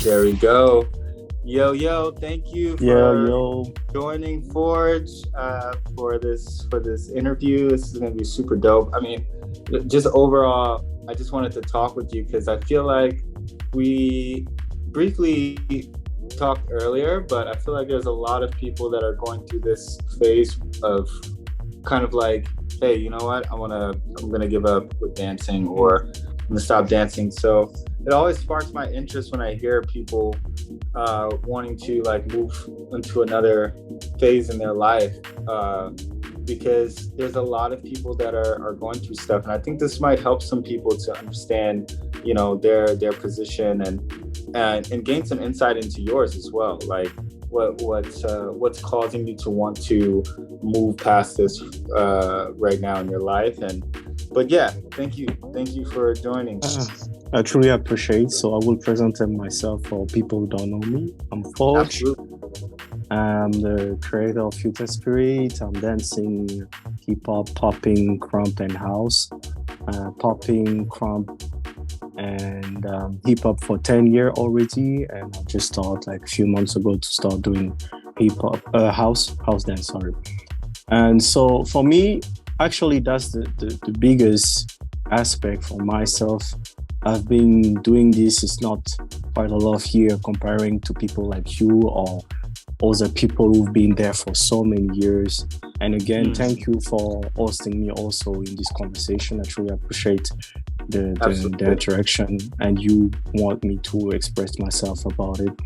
There we go. Yo, thank you Yo, for yo. joining Forge for this interview. This is gonna be super dope. I mean, just overall, I just wanted to talk with you because I feel like we briefly talked earlier, but I feel like there's a lot of people that are going through this phase of kind of like, hey, you know what? I'm gonna give up with dancing, or I'm gonna stop dancing. So it always sparks my interest when I hear people wanting to like move into another phase in their life, because there's a lot of people that are going through stuff, and I think this might help some people to understand, you know, their position and gain some insight into yours as well, like what's causing you to want to move past this right now in your life. But yeah, thank you for joining. I truly appreciate. So I will present myself for people who don't know me. I'm Forge. Absolutely. I'm the creator of Future Spirit. I'm dancing hip hop, popping, crump, and house. Popping, crump, and hip hop for 10 years already. And I just started like a few months ago to start doing hip hop, house dance. Sorry. And so for me, actually, that's the biggest aspect for myself. I've been doing this, it's not quite a lot of years comparing to people like you or other people who've been there for so many years. And again, thank you for hosting me also in this conversation. I truly appreciate the interaction, and you want me to express myself about it.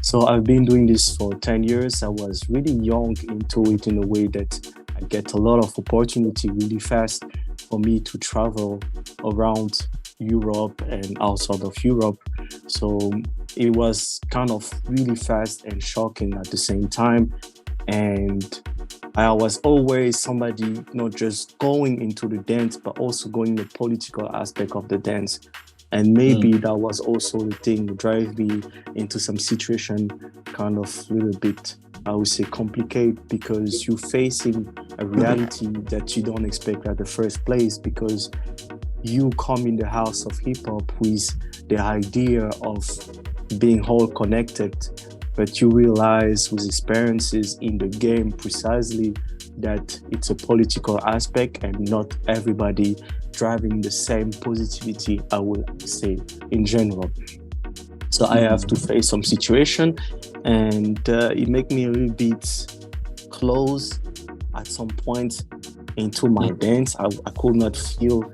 So I've been doing this for 10 years. I was really young into it in a way that I get a lot of opportunity really fast for me to travel around Europe and outside of Europe. So it was kind of really fast and shocking at the same time. And I was always somebody not just going into the dance, but also going the political aspect of the dance. And maybe that was also the thing that drive me into some situation kind of a little bit, I would say, complicated, because you're facing a reality that you don't expect at the first place, because you come in the house of hip hop with the idea of being all connected, but you realize with experiences in the game precisely that it's a political aspect and not everybody driving the same positivity, I would say, in general. So I have to face some situation, and it make me a little bit close at some point into my dance. I could not feel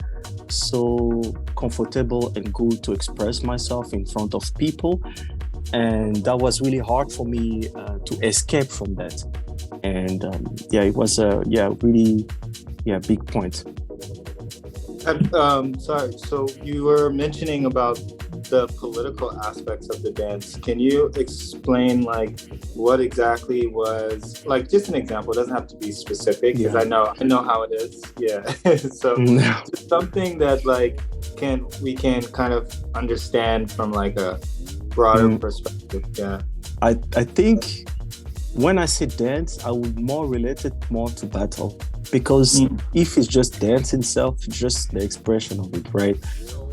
so comfortable and good to express myself in front of people, and that was really hard for me to escape from that. And it was a really big point. Sorry, so you were mentioning about the political aspects of the dance. Can you explain like what exactly was, like, just an example? It doesn't have to be specific, because I know how it is. Yeah. So just something that like we can kind of understand from like a broader perspective. Yeah. I think when I say dance, I would more relate it more to battle, because if it's just dance itself, it's just the expression of it, right?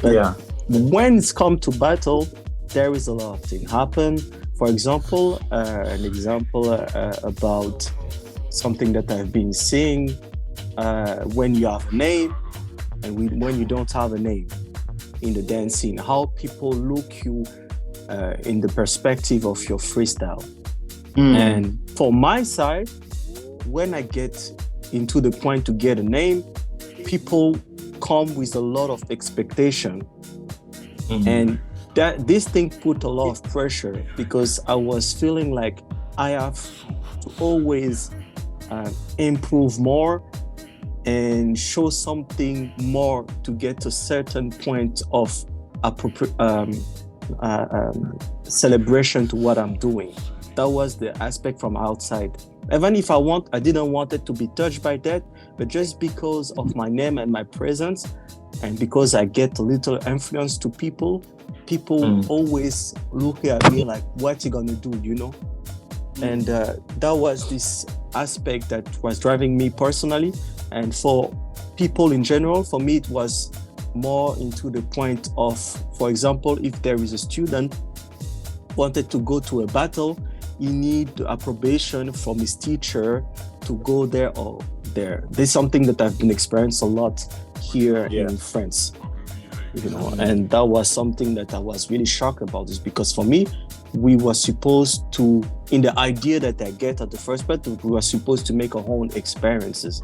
But when it's come to battle, there is a lot of things happen. For example, an example about something that I've been seeing, when you have a name and when you don't have a name in the dance scene, how people look you in the perspective of your freestyle. And for my side, when I get into the point to get a name, people come with a lot of expectation. And that this thing put a lot of pressure, because I was feeling like I have to always improve more and show something more to get to a certain point of celebration to what I'm doing. That was the aspect from outside. Even if I didn't want it to be touched by that, but just because of my name and my presence, and because I get a little influence to people always look at me like, what you gonna do, you know? And that was this aspect that was driving me personally. And for people in general. For me, it was more into the point of, for example, if there is a student wanted to go to a battle, he need the approbation from his teacher to go there or there. This is something that I've been experiencing a lot here in France, and that was something that I was really shocked about, is because for me, we were supposed to, in the idea that I get at the first part, we were supposed to make our own experiences.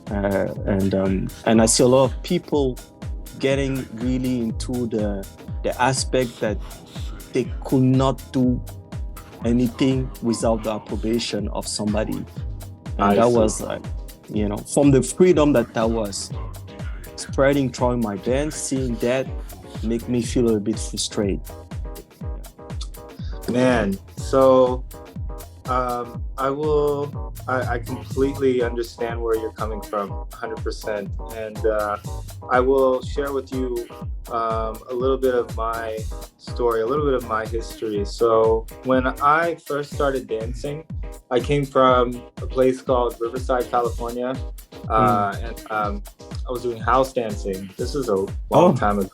And I see a lot of people getting really into the aspect that they could not do anything without the approbation of somebody. And that was like, from the freedom that I was spreading through my dance, seeing that make me feel a little bit frustrated. Man, so I completely understand where you're coming from, 100%. And I will share with you a little bit of my story, a little bit of my history. So when I first started dancing, I came from a place called Riverside, California. And I was doing house dancing. This was a long time ago.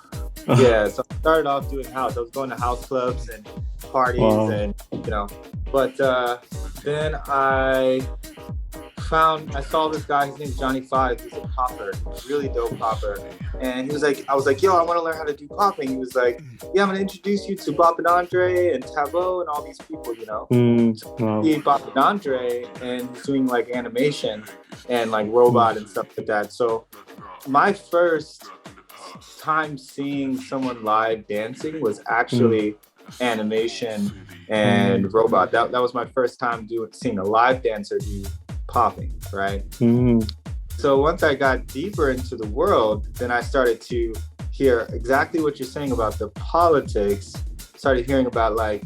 Yeah, so I started off doing house. I was going to house clubs and parties and, but then I saw this guy, his name's Johnny Five. He's a popper, really dope popper. And he was like, I was like, yo, I want to learn how to do popping. He was like, yeah, I'm going to introduce you to Bob and Andre and Tableau and all these people, Bob and Andre, and he's doing like animation and like robot and stuff like that. So my first time seeing someone live dancing was actually animation and robot. That was my first time seeing a live dancer do popping, right? So once I got deeper into the world, then I started to hear exactly what you're saying about the politics. Started hearing about like,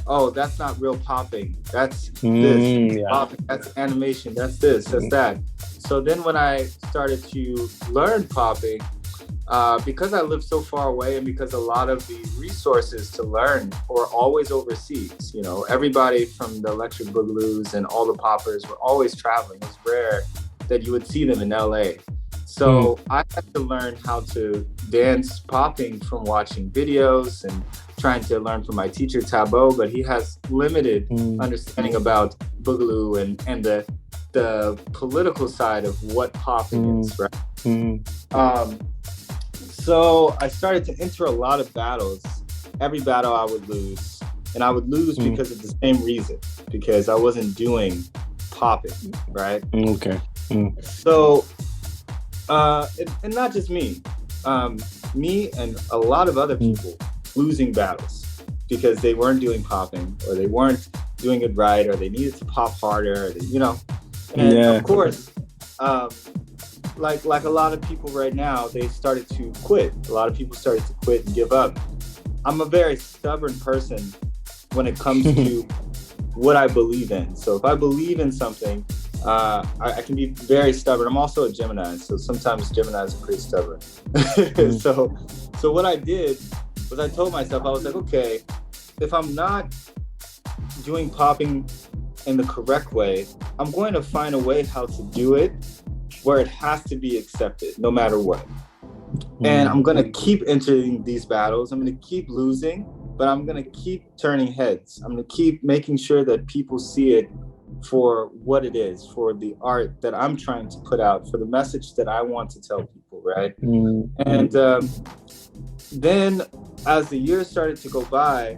oh, that's not real popping. That's this. Popping. That's animation. That's this. That's that. So then when I started to learn popping, because I live so far away and because a lot of the resources to learn are always overseas, everybody from the electric boogaloos and all the poppers were always traveling. It was rare that you would see them in LA. So I had to learn how to dance popping from watching videos and trying to learn from my teacher Tableau, but he has limited understanding about boogaloo and the political side of what popping is, right? So I started to enter a lot of battles. Every battle I would lose. And I would lose because of the same reason, because I wasn't doing popping, right? Okay. So, and not just me. Me and a lot of other people losing battles because they weren't doing popping or they weren't doing it right or they needed to pop harder, And of course, like a lot of people right now, they started to quit. A lot of people started to quit and give up. I'm a very stubborn person when it comes to what I believe in. So if I believe in something, I can be very stubborn. I'm also a Gemini, so sometimes Geminis are pretty stubborn. So what I did was I told myself, I was like, okay, if I'm not doing popping in the correct way, I'm going to find a way how to do it where it has to be accepted no matter what. And I'm going to keep entering these battles. I'm going to keep losing, but I'm going to keep turning heads. I'm going to keep making sure that people see it for what it is, for the art that I'm trying to put out, for the message that I want to tell people, right? And then as the years started to go by,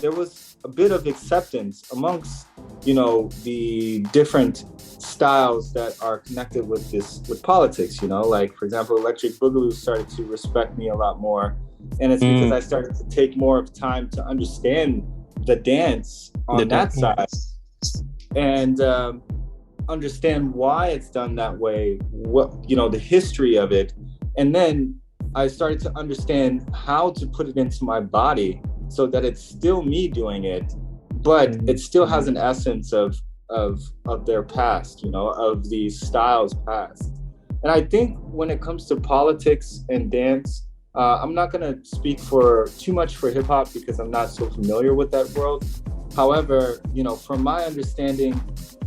there was a bit of acceptance amongst, the different styles that are connected with politics, like for example, Electric Boogaloo started to respect me a lot more. And it's because I started to take more of time to understand the dance on that side and understand why it's done that way, what, the history of it. And then I started to understand how to put it into my body so that it's still me doing it, but it still has an essence of their past, of these styles past. And I think when it comes to politics and dance, I'm not going to speak for too much for hip hop because I'm not so familiar with that world. However, from my understanding,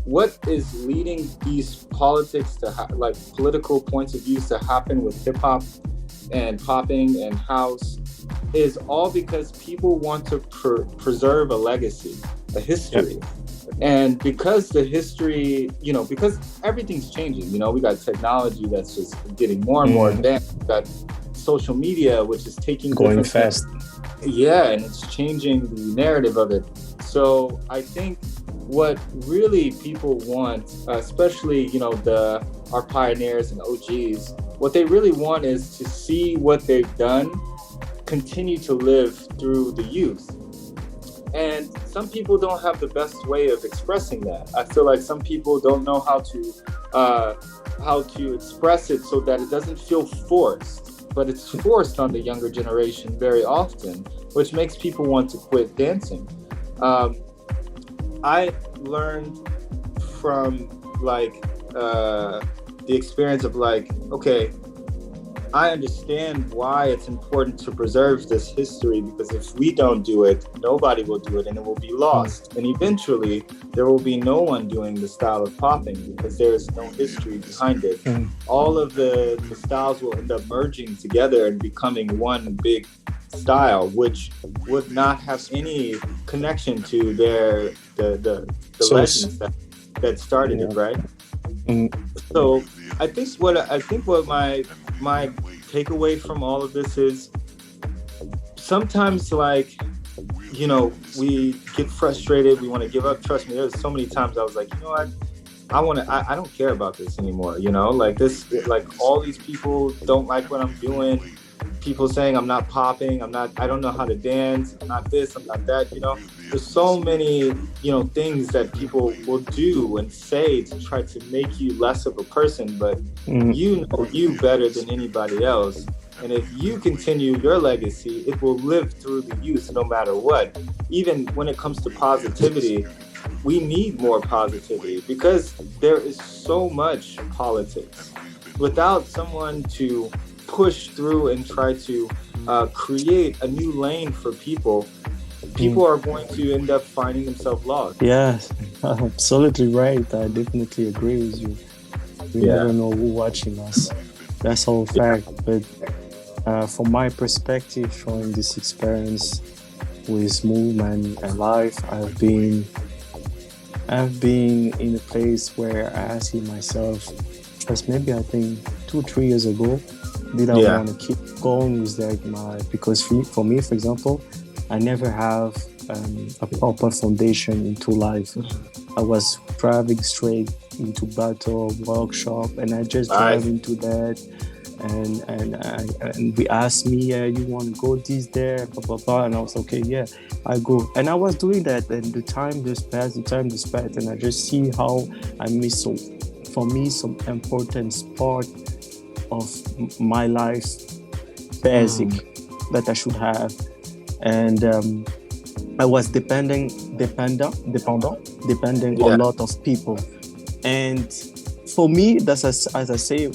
what is leading these politics to like political points of views to happen with hip hop and popping and house is all because people want to preserve a legacy, a history. Yep. And because the history, because everything's changing, we got technology that's just getting more and more advanced. We got social media, which is taking going fast. Yeah, and it's changing the narrative of it. So I think what really people want, especially, our pioneers and OGs, what they really want is to see what they've done continue to live through the youth. And some people don't have the best way of expressing that. I feel like some people don't know how to express it so that it doesn't feel forced, but it's forced on the younger generation very often, which makes people want to quit dancing. I learned from the experience of okay, I understand why it's important to preserve this history, because if we don't do it, nobody will do it and it will be lost. And eventually there will be no one doing the style of popping because there is no history behind it. All of the styles will end up merging together and becoming one big style, which would not have any connection to the legends that started it, right? So I think what my takeaway from all of this is, sometimes we get frustrated, we want to give up. Trust me, there's so many times I was like, what, I don't care about this anymore. All these people don't like what I'm doing. People saying I'm not popping, I don't know how to dance, I'm not this, I'm not that, There's so many, things that people will do and say to try to make you less of a person, but you know you better than anybody else. And if you continue your legacy, it will live through the youth no matter what. Even when it comes to positivity, we need more positivity because there is so much politics. Without someone to push through and try to create a new lane for people are going to end up finding themselves lost. Yes, absolutely right. I definitely agree with you. We never know who's watching us. That's all fact. But from my perspective, showing this experience with movement and life, I've been in a place where I asked myself, just maybe I think 2-3 years ago, did I want to keep going with that? Because for me, for example, I never have a proper foundation into life. I was driving straight into battle workshop, and I just drive into that. And we asked me, you want to go this there, blah blah blah, and I was okay, yeah, I go. And I was doing that, and the time just passed, and I just see how I miss some important part of my life, basic that I should have. And I was depending on a lot of people. And for me, that's as I say,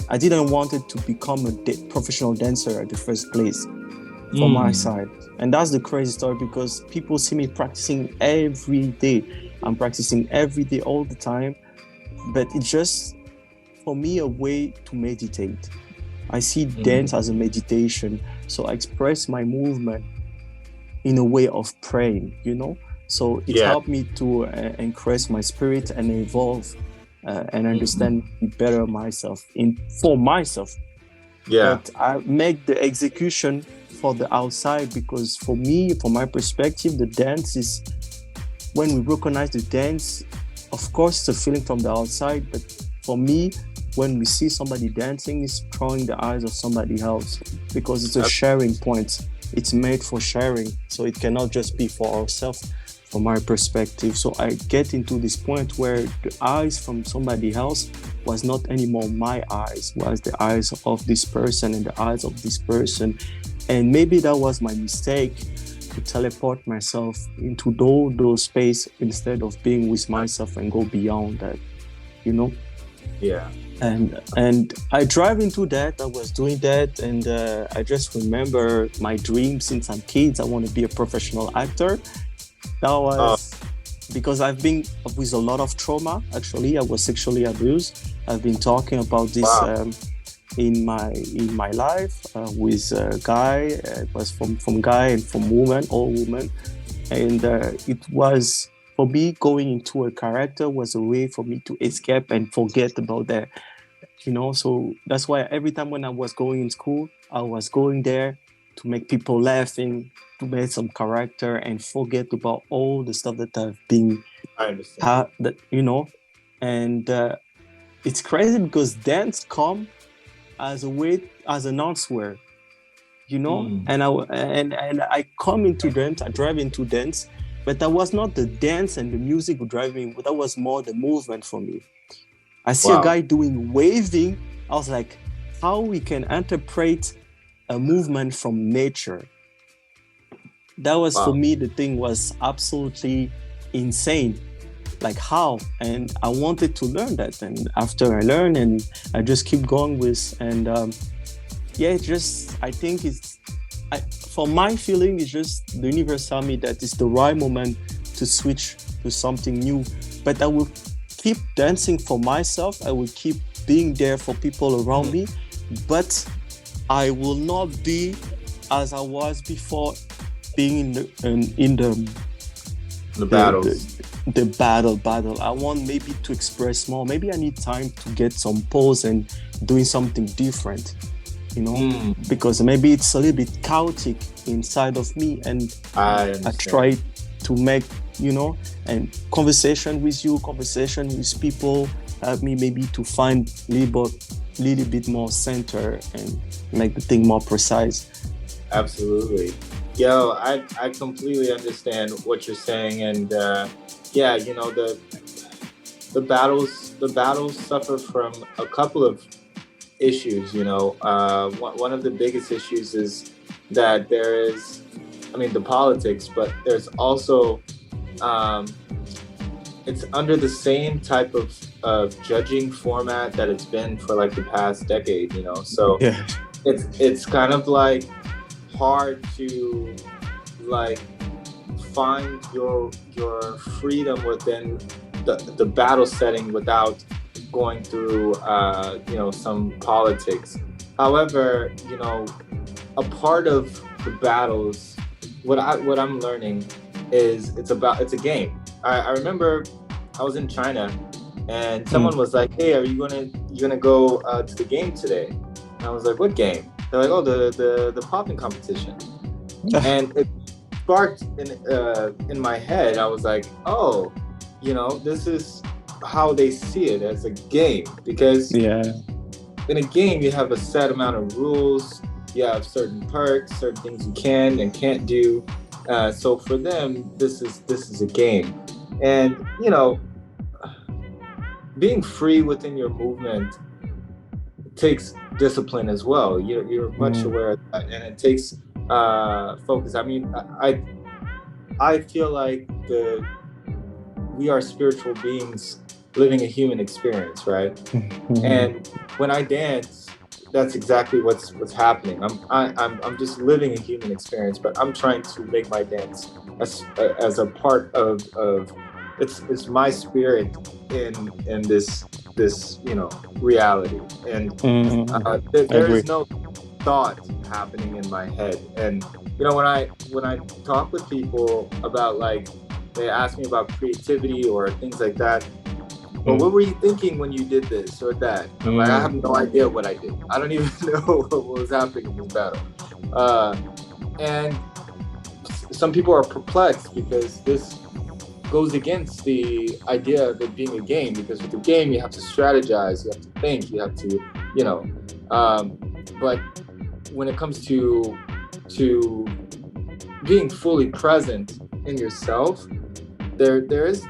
I didn't want it to become a professional dancer at the first place from my side. And that's the crazy story, because people see me practicing every day. I'm practicing every day, all the time. But it's just, for me, a way to meditate. I see dance as a meditation. So I express my movement in a way of praying, So it helped me to increase my spirit and evolve and understand better myself for myself. Yeah. But I make the execution for the outside, because for me, from my perspective, the dance is, when we recognize the dance, of course, it's a feeling from the outside. But for me, when we see somebody dancing, it's drawing the eyes of somebody else, because it's a sharing point. It's made for sharing, so it cannot just be for ourselves, from my perspective. So I get into this point where the eyes from somebody else was not anymore my eyes, was the eyes of this person and the eyes of this person. And maybe that was my mistake, to teleport myself into those space instead of being with myself and go beyond that, Yeah. And I drive into that. I was doing that, and I just remember my dream since I'm kids. I want to be a professional actor. That was because I've been with a lot of trauma. Actually, I was sexually abused. I've been talking about this Wow. in my life with a guy. It was from guy and from woman, all women, and it was for me going into a character was a way for me to escape and forget about that. So that's why every time when I was going in school, I was going there to make people laughing, to make some character and forget about all the stuff that I've been I understand. and it's crazy because dance come as a way as an answer, Mm. and I come into dance, I drive into dance, but that was not the dance and the music driving, but that was more the movement for me. I see a Wow. guy doing waving. I was like, how we can interpret a movement from nature. That was for Wow. me, the thing was absolutely insane. Like how? And I wanted to learn that. And after I learned, and I just keep going with, and I think for my feeling, it's just the universe tell me that it's the right moment to switch to something new. But I will keep dancing for myself. I will keep being there for people around me, but I will not be as I was before, being in The battles. the battle. I want maybe to express more. Maybe I need time to get some pause and doing something different, because maybe it's a little bit chaotic inside of me, and I I try to make, and conversation with people help me maybe to find little bit more center and make the thing more precise. Absolutely. Yo, I completely understand what you're saying, and yeah, the battles suffer from a couple of issues. One of the biggest issues is that there is, the politics, but there's also it's under the same type of judging format that it's been for like the past decade. So Yeah. it's kind of like hard to like find your freedom within the battle setting without going through some politics. However, a part of the battles, what I'm learning is it's a game. I remember I was in China and someone was like, "Hey, are you gonna go to the game today?" And I was like, "What game?" They're like, "Oh, the popping competition." And it sparked in my head. I was like, "Oh, this is how they see it, as a game." Because in a game, you have a set amount of rules. You have certain perks, certain things you can and can't do. So for them, this is a game, and being free within your movement takes discipline as well. You're much aware of that, and it takes focus. I feel like we are spiritual beings living a human experience, right? And when I dance, that's exactly what's happening. I'm just living a human experience, but I'm trying to make my dance as a part of it's my spirit in this reality, and there is no thought happening in my head. And when I talk with people about, like, they ask me about creativity or things like that, well, what were you thinking when you did this or that? I'm like, I have no idea what I did. I don't even know what was happening in this battle. And some people are perplexed because this goes against the idea of it being a game, because with the game you have to strategize, you have to think, you have to, but when it comes to being fully present in yourself, there is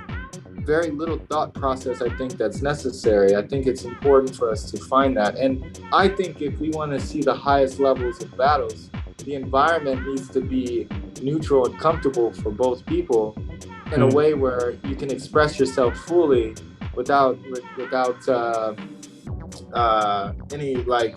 very little thought process, I think, that's necessary. I think it's important for us to find that. And I think if we want to see the highest levels of battles, the environment needs to be neutral and comfortable for both people, in a way where you can express yourself fully without any like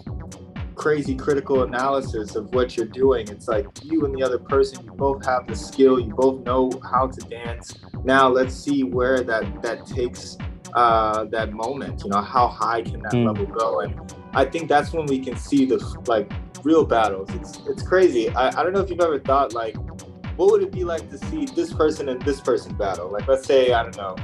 crazy critical analysis of what you're doing. It's like you and the other person, you both have the skill, you both know how to dance. Now let's see where that takes that moment. How high can that level go? And I think that's when we can see the like real battles. It's crazy. I don't know if you've ever thought like, what would it be like to see this person and this person battle? Like, let's say, I don't know,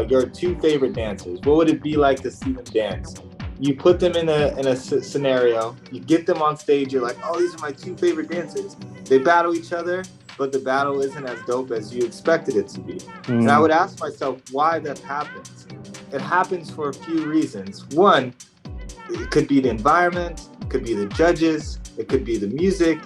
your two favorite dancers. What would it be like to see them dance? You put them in a scenario, you get them on stage, you're like, oh, these are my two favorite dancers. They battle each other, but the battle isn't as dope as you expected it to be. And I would ask myself why that happens. It happens for a few reasons. One, it could be the environment, it could be the judges, it could be the music.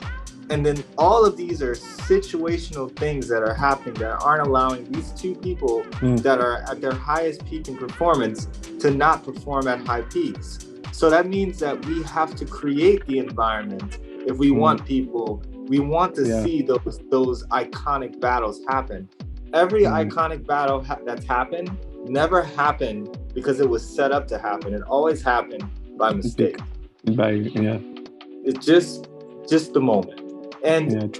And then all of these are situational things that are happening that aren't allowing these two people that are at their highest peak in performance to not perform at high peaks. So that means that we have to create the environment if we want people, we want to see those iconic battles happen. Every iconic battle that's happened never happened because it was set up to happen. It always happened by mistake. It's just the moment. And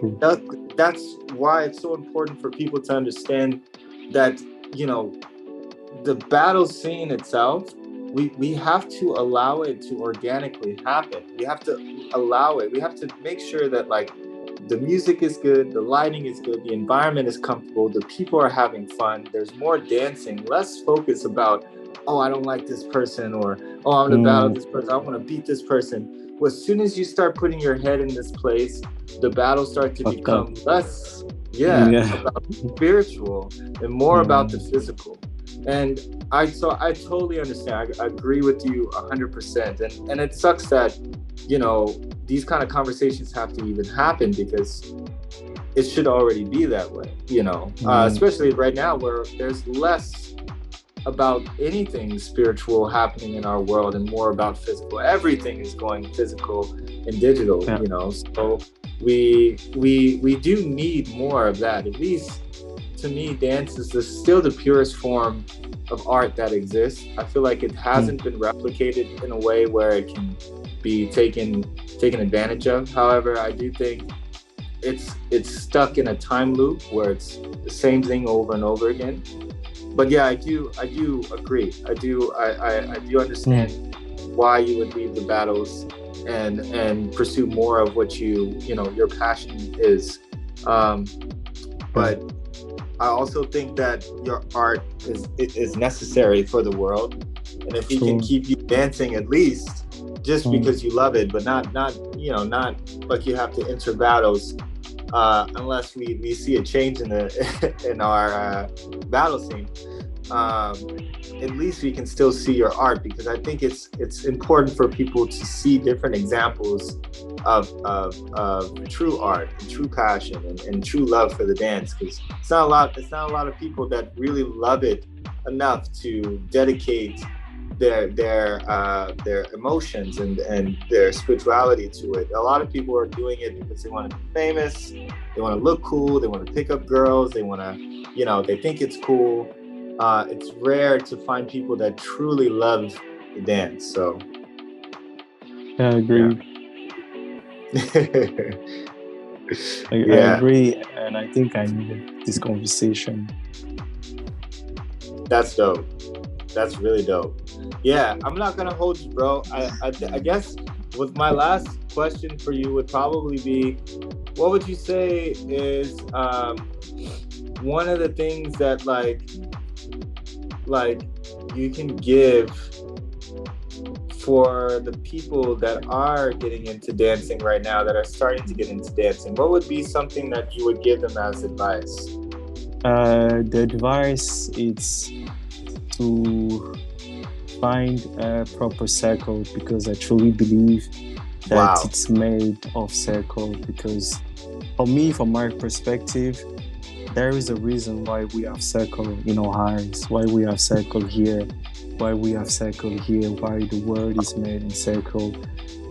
that's why it's so important for people to understand that, the battle scene itself, we have to allow it to organically happen. We have to allow it. We have to make sure that like the music is good, the lighting is good, the environment is comfortable, the people are having fun, there's more dancing, less focus about, oh, I don't like this person, or, oh, I'm gonna battle this person, I wanna beat this person. Well, as soon as you start putting your head in this place, the battles start to become less, about spiritual and more about the physical. And I totally understand. I agree with you 100%. And it sucks that, these kind of conversations have to even happen because it should already be that way, especially right now where there's less about anything spiritual happening in our world and more about physical. Everything is going physical and digital, so we do need more of that. At least to me, dance is still the purest form of art that exists. I feel like it hasn't been replicated in a way where it can be taken advantage of. However, I do think it's stuck in a time loop where it's the same thing over and over again. But yeah, I do agree. I do understand why you would leave the battles and pursue more of what your passion is. But I also think that your art is necessary for the world. And if we can keep you dancing at least just because you love it, but not like you have to enter battles unless we see a change in our battle scene. At least we can still see your art, because I think it's important for people to see different examples of true art and true passion and true love for the dance, because it's not a lot of people that really love it enough to dedicate their emotions and their spirituality to it. A lot of people are doing it because they want to be famous, they want to look cool, they want to pick up girls, they want to, they think it's cool. It's rare to find people that truly love the dance. So I agree. I agree, and I think I needed this conversation. That's dope. That's really dope. Yeah, I'm not gonna hold you, bro. I guess with my last question for you would probably be, what would you say is one of the things that like you can give for the people that are getting into dancing right now, that are starting to get into dancing? What would be something that you would give them as advice? The advice is to find a proper circle, because I truly believe that it's made of circle. Because for me, from my perspective, there is a reason why we have circle in our eyes, why we have circle here, why we have circle here, why the world is made in circle,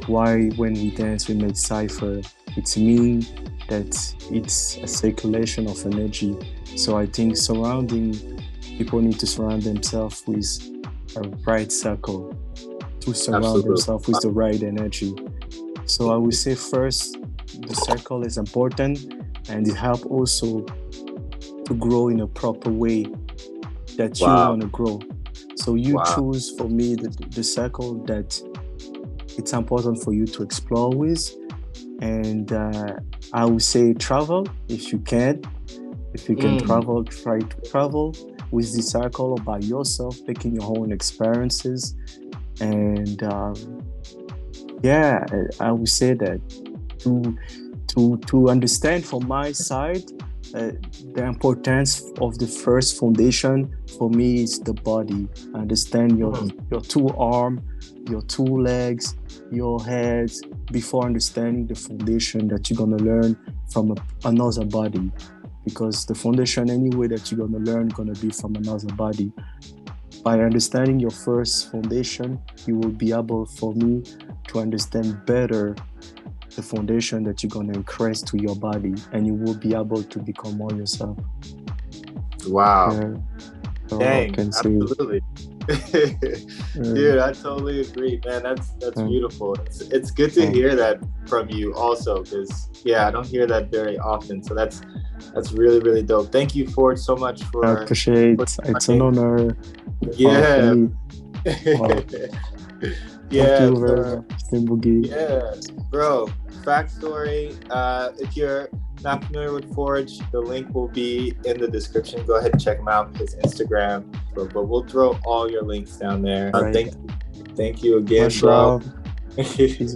why when we dance we make cipher. It means that it's a circulation of energy. So I think people need to surround themselves with a right circle, to surround themselves with the right energy. So I would say first, the circle is important, and it help also to grow in a proper way that you Wow. want to grow. So you Wow. choose, for me, the circle that it's important for you to explore with. And I would say travel if you can. If you can travel, try to travel with the circle or by yourself, taking your own experiences. And yeah, I would say that to understand from my side, the importance of the first foundation for me is the body. Understand your two arms, your two legs, your head before understanding the foundation that you're gonna learn from another body. Because the foundation anyway that you're gonna learn gonna be from another body. By understanding your first foundation, you will be able, for me, to understand better the foundation that you're going to increase to your body, and you will be able to become more yourself. Wow. So Dang, can absolutely. Dude, I totally agree, man. That's beautiful. It's good to hear that from you also, because I don't hear that very often. So that's really, really dope. Thank you, Ford, so much for. I appreciate. It's an honor. Yeah. For me. Wow. Thank you very much, Slimboogie. Yeah, bro. Factstory. If you're not familiar with Forge, the link will be in the description. Go ahead and check him out, his Instagram. But we'll throw all your links down there. Right. Thank you again, Much bro. love. Peace.